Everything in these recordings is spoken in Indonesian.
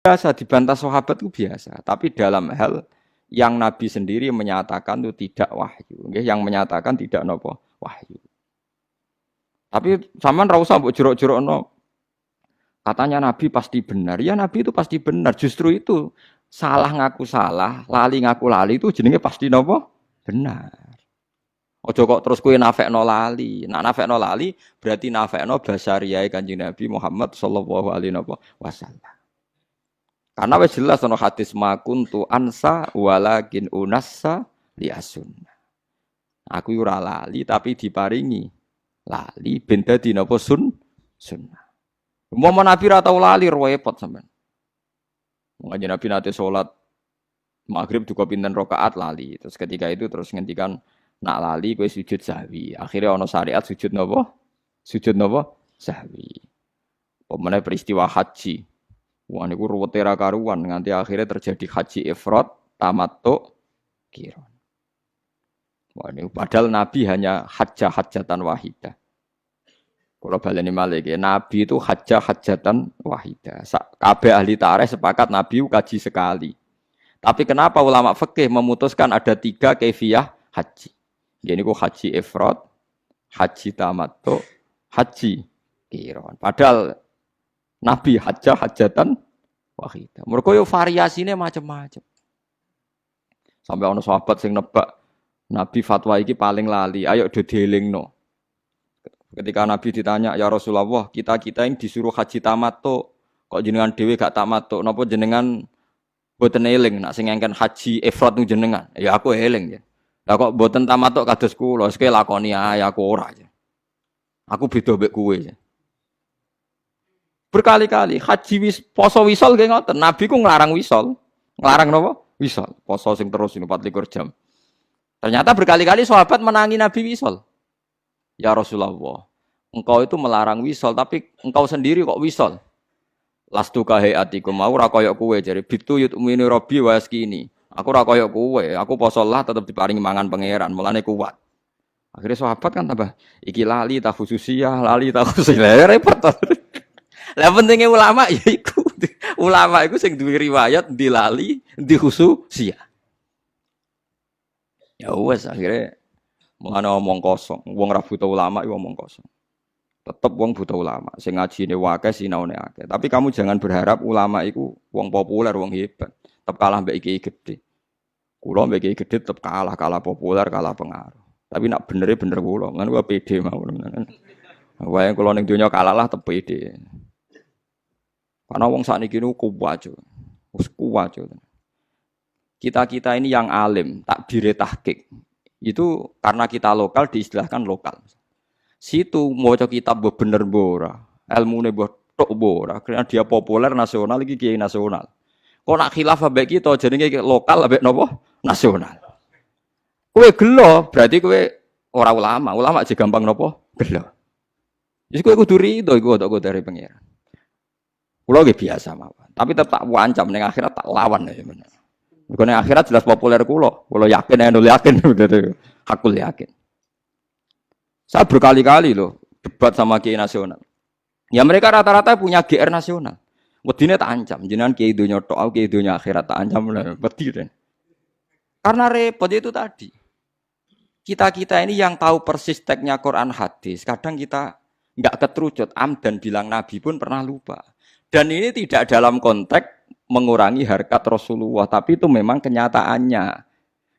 biasa dibantah sahabat itu biasa, tapi dalam hal yang Nabi sendiri menyatakan itu tidak wahyu, yang menyatakan tidak nopo wahyu. Tapi sampean ra usah mbok jerok-jerokno. Katanya Nabi pasti benar. Ya Nabi itu pasti benar. Justru itu salah ngaku salah, lali ngaku lali itu jenenge pasti nopo? Benar. Ojo kok terus kowe nafekno lali. Nak nafekno lali berarti nafekno basariyae Kanjeng Nabi Muhammad sallallahu alaihi wasallam. Karena wis jelas ana hadis makuntu ansa walakin unassa liasunna. Aku ora lali tapi diparingi lali ben dadi napa sunnah. Umpama Nabi ra tau lali repot sampean. Kanjeng Nabi nate salat maghrib juga pinten rakaat lali. Terus ketika itu terus ngendikan nak lali kowe sujud sahwi. Akhirnya ana syariat sujud napa? Sujud napa? Sahwi. Pemene peristiwa haji. Wah niku ruwete ra karuan nganti akhirnya terjadi haji ifrad, tamattu, qiran. Wah niku padahal Nabi hanya hajjatan wahidah. Kalau baleni malih Nabi itu hajjatan wahidah. Kabeh ahli tarikh sepakat Nabi kaji sekali. Tapi kenapa ulama fikih memutuskan ada 3 kaifiyah haji? Ini ku haji ifrad, haji tamattu, haji qiran. Padahal Nabi hajjatan wahidah. Mergo yo variasine macam-macam. Sampai ana sahabat sing nebak Nabi fatwa iki paling lali, ayo do dielingno. Ketika Nabi ditanya, "Ya Rasulullah, kita yang disuruh haji tamattu, kok jenengan dhewe gak tamattu? Napa jenengan boten eling nak sing ngengken haji ifrad nu jenengan?" Ya aku eling ya. Lah kok boten tamattu kados kula, sik lakoni ae aku ora ya. Aku beda mbek kowe ya. Berkali-kali haji poso wisol nggih ngoten. Nabi ku nglarang wisol. Nglarang napa? Wisol. Poso sing terus 24 jam. Ternyata berkali-kali sahabat menangi Nabi wisol. Ya Rasulullah, engkau itu melarang wisol, tapi engkau sendiri kok wisol. Lastu kahayatikum, aku ra koyok kowe jare bitu yutmini rabbi wa yaskini. Aku ra koyok kowe, aku poso lah tetep diparingi mangan pangeran, mulane kuat. Akhirnya sahabat kan tambah iki lali ta khususiyah, lali ta khususiyah repot. Lah pentingnya ulama ya iku. Ulama iku sing duwe riwayat di lali, di khususiyah. Ya wes akhirnya mulane omong kosong, wong ra buta ulama iku omong kosong. Tetep wong buta ulama, sing ngajine akeh sinaone akeh. Tapi kamu jangan berharap ulama iku wong populer, wong hebat. Tetep kalah mbek iki gede. Kula mbek iki gede tetep kalah populer, kalah pengaruh. Tapi nak benere bener kula, kan kula pede mawon. Wae kula ning donya kalah lah tetep pede. Karena wong sakniki niku kuwat. Wis kuwat. Kita ini yang alim, takbire tahqiq. Itu karena kita lokal diistilahkan lokal. Situ maca kitab bener ora, ilmune mbah tok ora, karena dia populer nasional iki kiai nasional. Kok nak khilaf ambek kita jenenge lokal ambek napa? Nasional. Kowe gelo, berarti kowe ora ulama. Ulama aja gampang napa? Gelo. Wis kowe kudu rido iku tok dari pangeran. Kula nggih biasa mawon, tapi tetap wancam ning akhirat tak lawan ya bener. Bukan akhirat jelas populer kulo yakin, nul yakin, hakul yakin. Saya berkali-kali loh debat sama kiai nasional. Ya mereka rata-rata punya GR nasional. Wedine tak ancam, jenengan kiai dunya tok, kiai dunya akhirat tak ancam lah, wedi. Karena repot itu tadi. Kita ini yang tahu persis teksnya Quran hadis, kadang kita nggak keterucut amdan bilang Nabi pun pernah lupa. Dan ini tidak dalam konteks mengurangi harkat Rasulullah, tapi itu memang kenyataannya.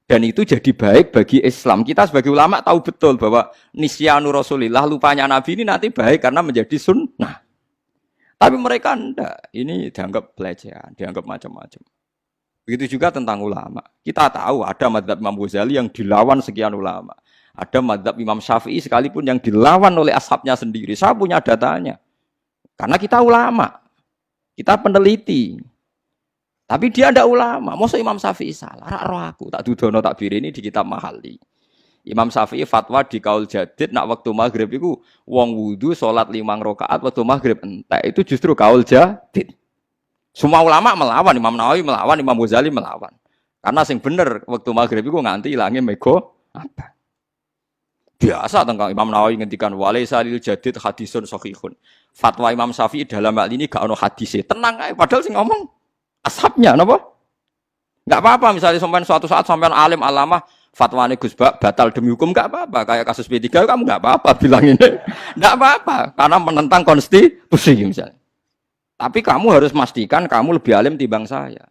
Dan itu jadi baik bagi Islam. Kita sebagai ulama tahu betul bahwa nisyanu Rasulillah, lupanya Nabi ini nanti baik karena menjadi sunnah. Tapi mereka enggak. Ini dianggap pelecehan, dianggap macam-macam. Begitu juga tentang ulama. Kita tahu ada mazhab Imam Ghazali yang dilawan sekian ulama. Ada mazhab Imam Syafi'i sekalipun yang dilawan oleh ashabnya sendiri. Saya punya datanya. Karena kita ulama. Kita peneliti. Tapi dia ndak ulama. Mosok Imam Syafi'i salah. Rak roh aku tak dudono tak birini di kitab Mahali. Imam Syafi'i fatwa di kaul jadid nak waktu maghrib iku wong wudu salat 5 rakaat waktu maghrib entek. Itu justru kaul jadid. Semua ulama melawan, Imam Nawawi melawan, Imam Ghazali melawan. Karena sing bener waktu maghrib iku nganti ilange mego apa? Biasa tentang Imam Nawawi ngendikan walaisa lil jadid hadisun sahihun. Fatwa Imam Syafi'i dalam hal ini gak ono hadise. Tenang ae padahal sing ngomong ashabnya napa? Enggak apa-apa misalnya sampean suatu saat sampean alim alamah fatwane Gus Bak batal demi hukum enggak apa-apa. Kayak kasus P3 kamu enggak apa-apa bilang ini. Enggak apa-apa karena menentang konstitusi misalnya. Tapi kamu harus pastikan kamu lebih alim timbang saya.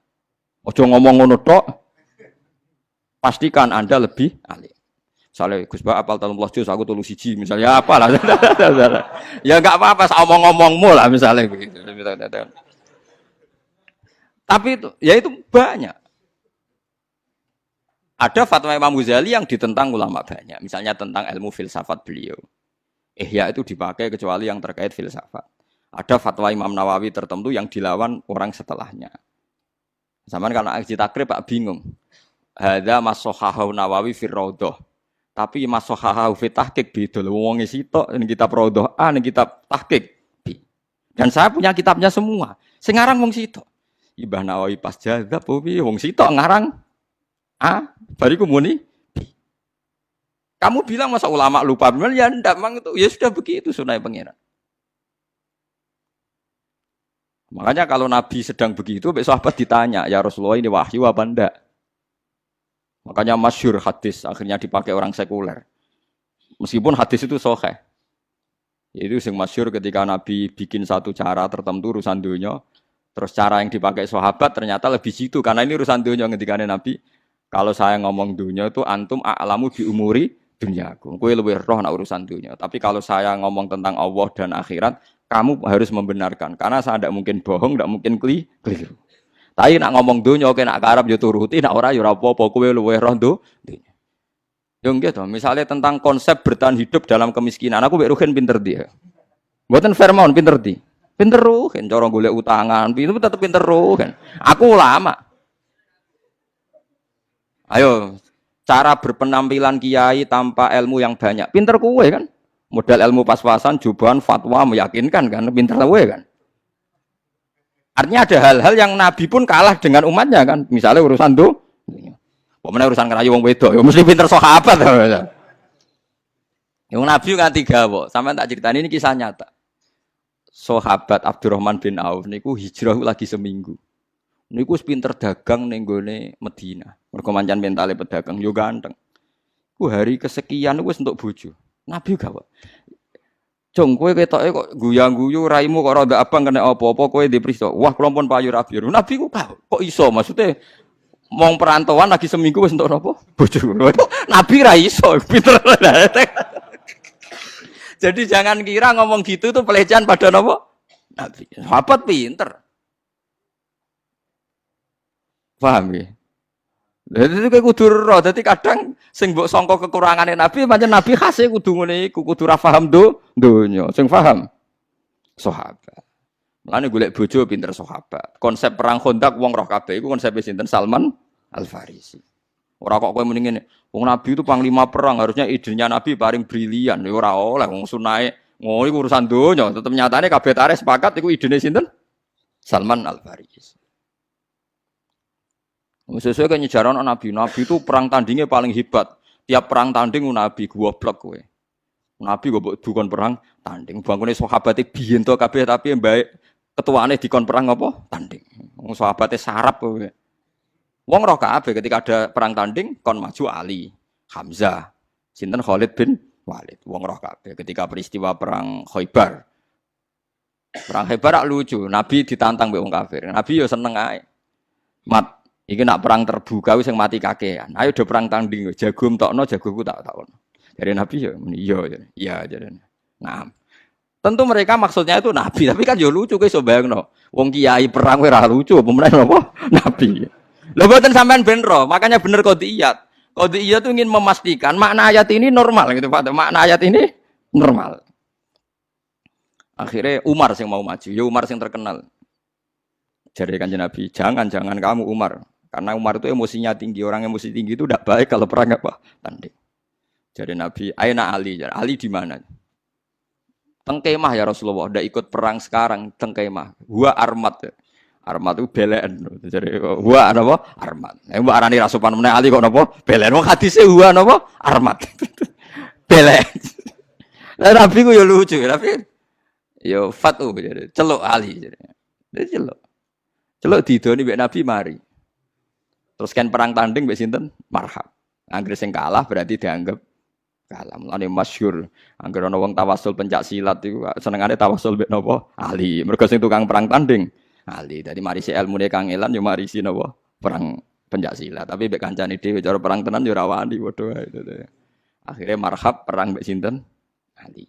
Ojo ngomong ngono tok. Pastikan Anda lebih alim. Misalnya Gus Bak apal 13 juz aku 3 siji misalnya apalah. Ya enggak apa-apa ngomong-ngomongmu lah misalnya begitu. Tapi itu ya itu banyak. Ada fatwa Imam Ghazali yang ditentang ulama banyak. Misalnya tentang ilmu filsafat beliau. Ihya itu dipakai kecuali yang terkait filsafat. Ada fatwa Imam Nawawi tertentu yang dilawan orang setelahnya. Zaman karena aji takrib Pak bingung. Hadza masohahu Nawawi fi Raudhah. Tapi masohahu fi tahqiq beda. Wong sitok ning kitab Raudhah A ning kitab tahqiq B. Dan saya punya kitabnya semua. Sing ngarang wong sitok. Ibah Nawawi pas jazab piye wong sitok ngarang A, bariku muni B. Kamu bilang masa ulama lupa? Ya ndak, memang itu ya sudah begitu sunai pangeran. Makanya kalau Nabi sedang begitu, besok sahabat ditanya, ya Rasulullah ini wahyu apa ndak? Makanya masyhur hadis akhirnya dipakai orang sekuler. Meskipun hadis itu sahih. Itu yang masyhur ketika Nabi bikin satu cara tertentu urusan dunia, terus cara yang dipakai sahabat ternyata lebih situ karena ini urusan dunia ketika Nabi. Kalau saya ngomong dunia itu antum a'lamu bi umuri dunyaku. Kowe luwih roh nak urusan dunia. Tapi kalau saya ngomong tentang Allah dan akhirat, kamu harus membenarkan karena saya tidak mungkin bohong, tidak mungkin keliru. Tapi nak ngomong dunia oke nak karep yo turuti, nak ora yo ora apa-apa, kowe luwih roh dunia. Yo nggih to, misalnya tentang konsep bertahan hidup dalam kemiskinan, aku mbek Ruhin pinter dia. Mboten fair mawon pinter di. Pinter Ruhin, cara golek utangan, itu tetep pinter Ruhin. Aku ulama. Ayo, cara berpenampilan kiai tanpa ilmu yang banyak. Pinter kowe kan? Modal ilmu pas-pasan, jubahan, fatwa meyakinkan kan? Pinter kowe kan? Artinya ada hal-hal yang Nabi pun kalah dengan umatnya kan? Misalnya urusan pokoknya urusan kerayu wong wedok, ya mesti pinter sahabat. Yang Nabi kan 3 kok. Sampeyan tak ceritain ini kisah nyata. Sahabat Abdurrahman bin Auf niku hijrah lagi seminggu. Niku pinter dagang ning gone Madinah. Mergo mancan mentale pedagang yo ganteng. Ku hari kesekian wis entuk bojo. Nabi gak kok. Jong kowe ketoke kok guyang-guyu raimu kok rada abang kena apa-apa kowe dipriso. Wah kula pun payu rabi. Nabi ku kok iso maksudnya mong perantauan lagi seminggu wis entuk apa? Bojo. Nabi ra iso pinter. Jadi jangan kira ngomong gitu tuh pelecehan pada napa? Nabi. Sahabat pinter. Paham ya? Jadi itu kayak kudu roh. Jadi kadang sing mbok sangka kekurangane Nabi, pancen Nabi khase kudu ngene iku, kudu ra paham donya. Sing paham sahabat. Mulane golek bojo pinter sahabat. Konsep perang Khandaq wong roh kabeh iku konsepe sinten? Salman Al-Farisi. Ora kok kowe muni ngene, wong Nabi itu panglima perang, harusnya idenya Nabi paling brilian. Ya ora oleh wong sunae ngono iku urusan donya. Tetep nyatane kabeh tarikh sepakat iku idene sinten? Salman Al-Farisi. Sesuai kan nyejarah Nabi. Nabi itu perang tandingnya paling hebat. Tiap perang tanding Nabi goblok kowe. Nabi goblok dukon perang tanding. Bangkune sahabate biyen to kabeh tapi mbake ketuane dikon perang apa? Tanding. Wong sahabate sarap kowe. Wong roh kabeh ketika ada perang tanding kon maju Ali, Hamzah, sinten Khalid bin Walid. Wong roh kabeh ketika peristiwa perang Khaibar. Perang Khaibar lucu. Nabi ditantang mbek wong kafir. Nabi yo seneng ae. Mat iki nak perang terbuka wis sing mati kakean. Ayo do perang tanding jago entokno jagoku tak takon. Dari Nabi ya iya jadi. Nah, tentu mereka maksudnya itu Nabi, tapi kan yo lucu kowe iso bayangno. Wong kiai perang kowe ora lucu apa meneh napa? Nabi. Lha mboten sampean ben ro, makanya bener qodiyat. Qodiyat itu ingin memastikan makna ayat ini normal gitu Pak. Makna ayat ini normal. Akhirnya Umar yang mau maju, ya Umar yang terkenal. Jadi Kanjeng Nabi, jangan kamu Umar. Karena Umar itu emosinya tinggi, orang emosi tinggi itu tidak baik kalau perang apa? Tanding. Jadi Nabi, aina Ali. Ali di mana? Tengkemah ya Rasulullah, udah ikut perang sekarang, tengkemah. Gua armat. Armat itu belen. Jadi gua apa? Armat. Mbok arani ra sopan meneh Ali kok napa? Belen. Wong hadise gua napa? Armat. Belen. Lah Nabi ku yo lucu, tapi yo fatu jadi celuk Ali jadi. Celuk. Celuk didoni mbek Nabi mari. Terus kan perang tanding mbek sinten? Marhab. Anggere sing kalah berarti dianggap kalah. Mulane masyhur anggere ana wong tawasul pencak silat iku senengane tawasul mbek napa? Ali. Mergo sing tukang perang tanding Ali. Dadi marisi ilmune kangelan yo marisi napa? Perang pencak silat. Tapi mbek kancane dhewe cara perang tenan yo ora wani padha wae. Akhire marhab perang mbek sinten? Ali.